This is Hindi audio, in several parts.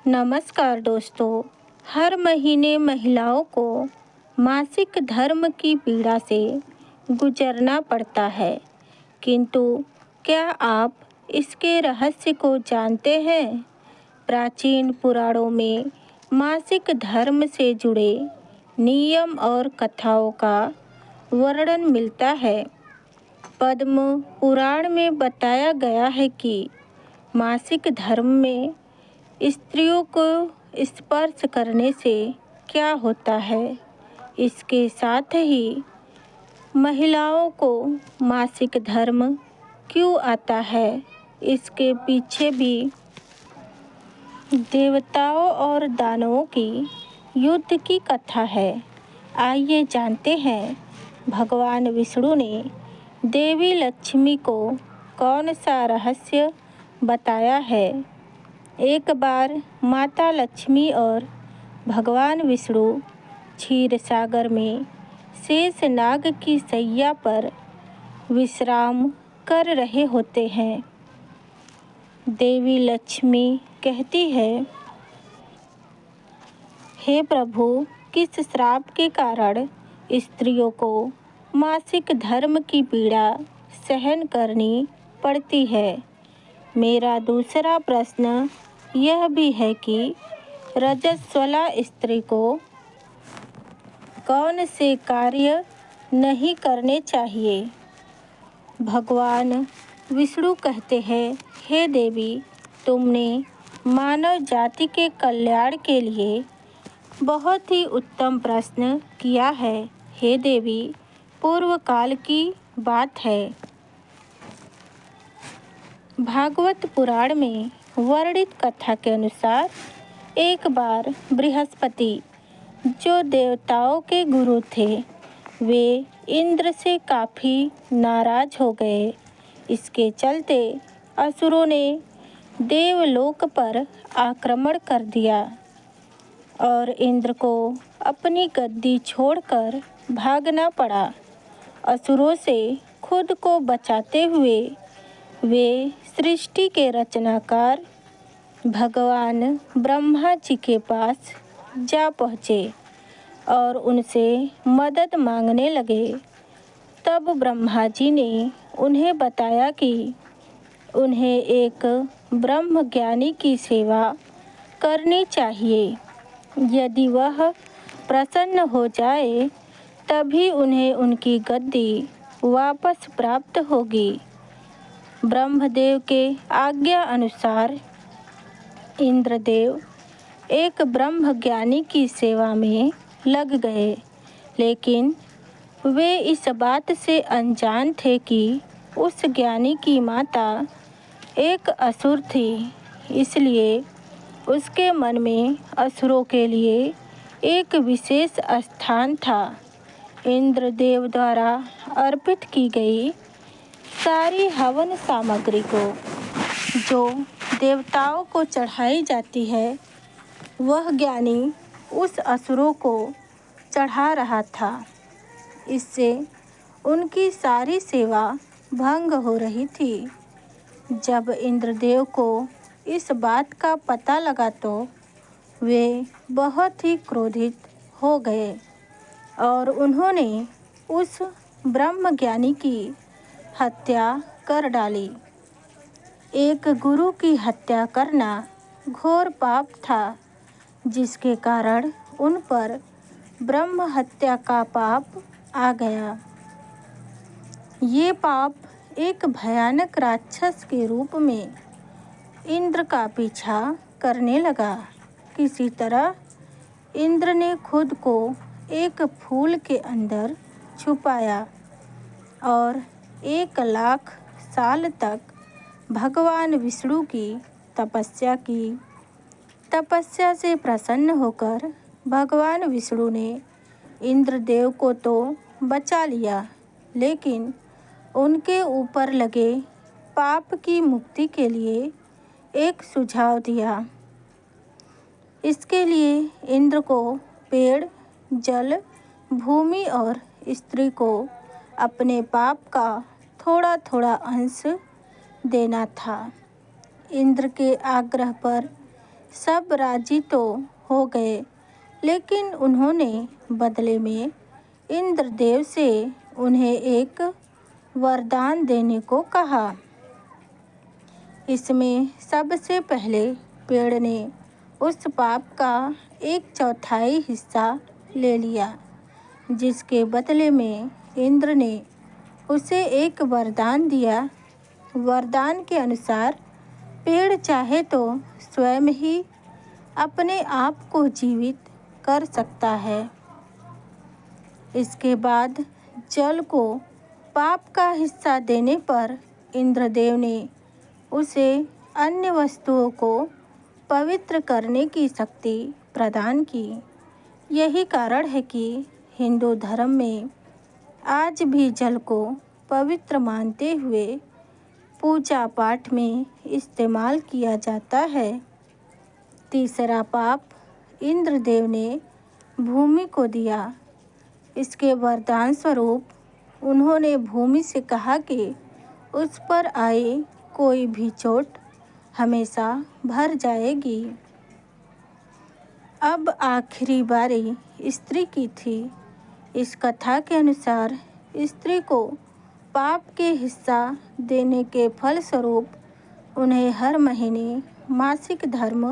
नमस्कार दोस्तों। हर महीने महिलाओं को मासिक धर्म की पीड़ा से गुजरना पड़ता है, किंतु क्या आप इसके रहस्य को जानते हैं? प्राचीन पुराणों में मासिक धर्म से जुड़े नियम और कथाओं का वर्णन मिलता है। पद्म पुराण में बताया गया है कि मासिक धर्म में स्त्रियों को स्पर्श करने से क्या होता है। इसके साथ ही महिलाओं को मासिक धर्म क्यों आता है, इसके पीछे भी देवताओं और दानवों की युद्ध की कथा है। आइए जानते हैं, भगवान विष्णु ने देवी लक्ष्मी को कौन सा रहस्य बताया है। एक बार माता लक्ष्मी और भगवान विष्णु क्षीर सागर में शेष नाग की शैया पर विश्राम कर रहे होते हैं। देवी लक्ष्मी कहती है, हे प्रभु, किस श्राप के कारण स्त्रियों को मासिक धर्म की पीड़ा सहन करनी पड़ती है। मेरा दूसरा प्रश्न यह भी है कि रजस्वला स्त्री को कौन से कार्य नहीं करने चाहिए। भगवान विष्णु कहते हैं, हे देवी, तुमने मानव जाति के कल्याण के लिए बहुत ही उत्तम प्रश्न किया है। हे देवी, पूर्व काल की बात है। भागवत पुराण में वर्णित कथा के अनुसार एक बार बृहस्पति, जो देवताओं के गुरु थे, वे इंद्र से काफ़ी नाराज हो गए। इसके चलते असुरों ने देवलोक पर आक्रमण कर दिया और इंद्र को अपनी गद्दी छोड़कर भागना पड़ा। असुरों से खुद को बचाते हुए वे सृष्टि के रचनाकार भगवान ब्रह्मा जी के पास जा पहुँचे और उनसे मदद मांगने लगे। तब ब्रह्मा जी ने उन्हें बताया कि उन्हें एक ब्रह्म ज्ञानी की सेवा करनी चाहिए। यदि वह प्रसन्न हो जाए, तभी उन्हें उनकी गद्दी वापस प्राप्त होगी। ब्रह्मदेव के आज्ञा अनुसार इंद्रदेव एक ब्रह्म ज्ञानी की सेवा में लग गए, लेकिन वे इस बात से अनजान थे कि उस ज्ञानी की माता एक असुर थी। इसलिए उसके मन में असुरों के लिए एक विशेष स्थान था। इंद्रदेव द्वारा अर्पित की गई सारी हवन सामग्री को जो देवताओं को चढ़ाई जाती है, वह ज्ञानी उस असुरों को चढ़ा रहा था। इससे उनकी सारी सेवा भंग हो रही थी। जब इंद्रदेव को इस बात का पता लगा तो वे बहुत ही क्रोधित हो गए और उन्होंने उस ब्रह्म ज्ञानी की हत्या कर डाली। एक गुरु की हत्या करना घोर पाप था, जिसके कारण उन पर ब्रह्म हत्या का पाप आ गया। ये पाप एक भयानक राक्षस के रूप में इंद्र का पीछा करने लगा। किसी तरह इंद्र ने खुद को एक फूल के अंदर छुपाया और 1,00,000 साल तक भगवान विष्णु की तपस्या की। तपस्या से प्रसन्न होकर भगवान विष्णु ने इंद्रदेव को तो बचा लिया, लेकिन उनके ऊपर लगे पाप की मुक्ति के लिए एक सुझाव दिया। इसके लिए इंद्र को पेड़, जल, भूमि और स्त्री को अपने पाप का थोड़ा थोड़ा अंश देना था। इंद्र के आग्रह पर सब राजी तो हो गए, लेकिन उन्होंने बदले में इंद्रदेव से उन्हें एक वरदान देने को कहा। इसमें सबसे पहले पेड़ ने उस पाप का 1/4 हिस्सा ले लिया, जिसके बदले में इंद्र ने उसे एक वरदान दिया। वरदान के अनुसार पेड़ चाहे तो स्वयं ही अपने आप को जीवित कर सकता है। इसके बाद जल को पाप का हिस्सा देने पर इंद्रदेव ने उसे अन्य वस्तुओं को पवित्र करने की शक्ति प्रदान की। यही कारण है कि हिंदू धर्म में आज भी जल को पवित्र मानते हुए पूजा पाठ में इस्तेमाल किया जाता है। तीसरा पाप इंद्रदेव ने भूमि को दिया। इसके वरदान स्वरूप उन्होंने भूमि से कहा कि उस पर आए कोई भी चोट हमेशा भर जाएगी। अब आखिरी बारी स्त्री की थी। इस कथा के अनुसार स्त्री को पाप के हिस्सा देने के फलस्वरूप उन्हें हर महीने मासिक धर्म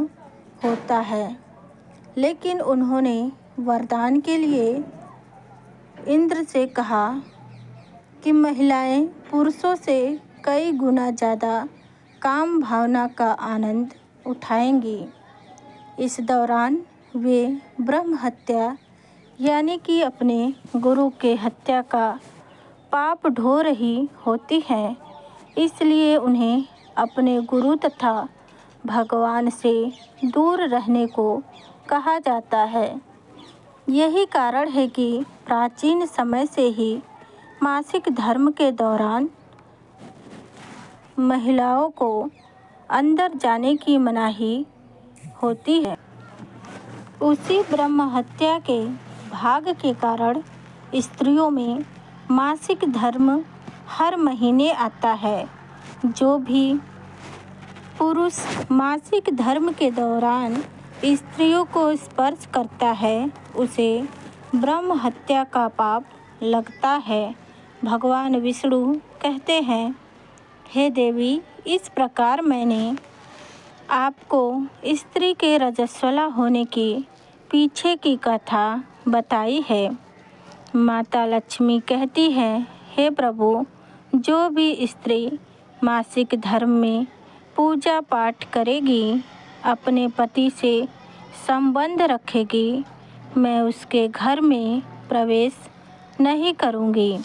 होता है, लेकिन उन्होंने वरदान के लिए इंद्र से कहा कि महिलाएं पुरुषों से कई गुना ज़्यादा काम भावना का आनंद उठाएंगी। इस दौरान वे ब्रह्म हत्या यानी कि अपने गुरु के हत्या का पाप ढो रही होती हैं, इसलिए उन्हें अपने गुरु तथा भगवान से दूर रहने को कहा जाता है। यही कारण है कि प्राचीन समय से ही मासिक धर्म के दौरान महिलाओं को अंदर जाने की मनाही होती है। उसी ब्रह्म हत्या के भाग के कारण स्त्रियों में मासिक धर्म हर महीने आता है। जो भी पुरुष मासिक धर्म के दौरान स्त्रियों को स्पर्श करता है, उसे ब्रह्म हत्या का पाप लगता है। भगवान विष्णु कहते हैं, हे देवी, इस प्रकार मैंने आपको स्त्री के रजस्वला होने के पीछे की कथा बताई है। माता लक्ष्मी कहती है, हे प्रभु, जो भी स्त्री मासिक धर्म में पूजा पाठ करेगी, अपने पति से संबंध रखेगी, मैं उसके घर में प्रवेश नहीं करूँगी।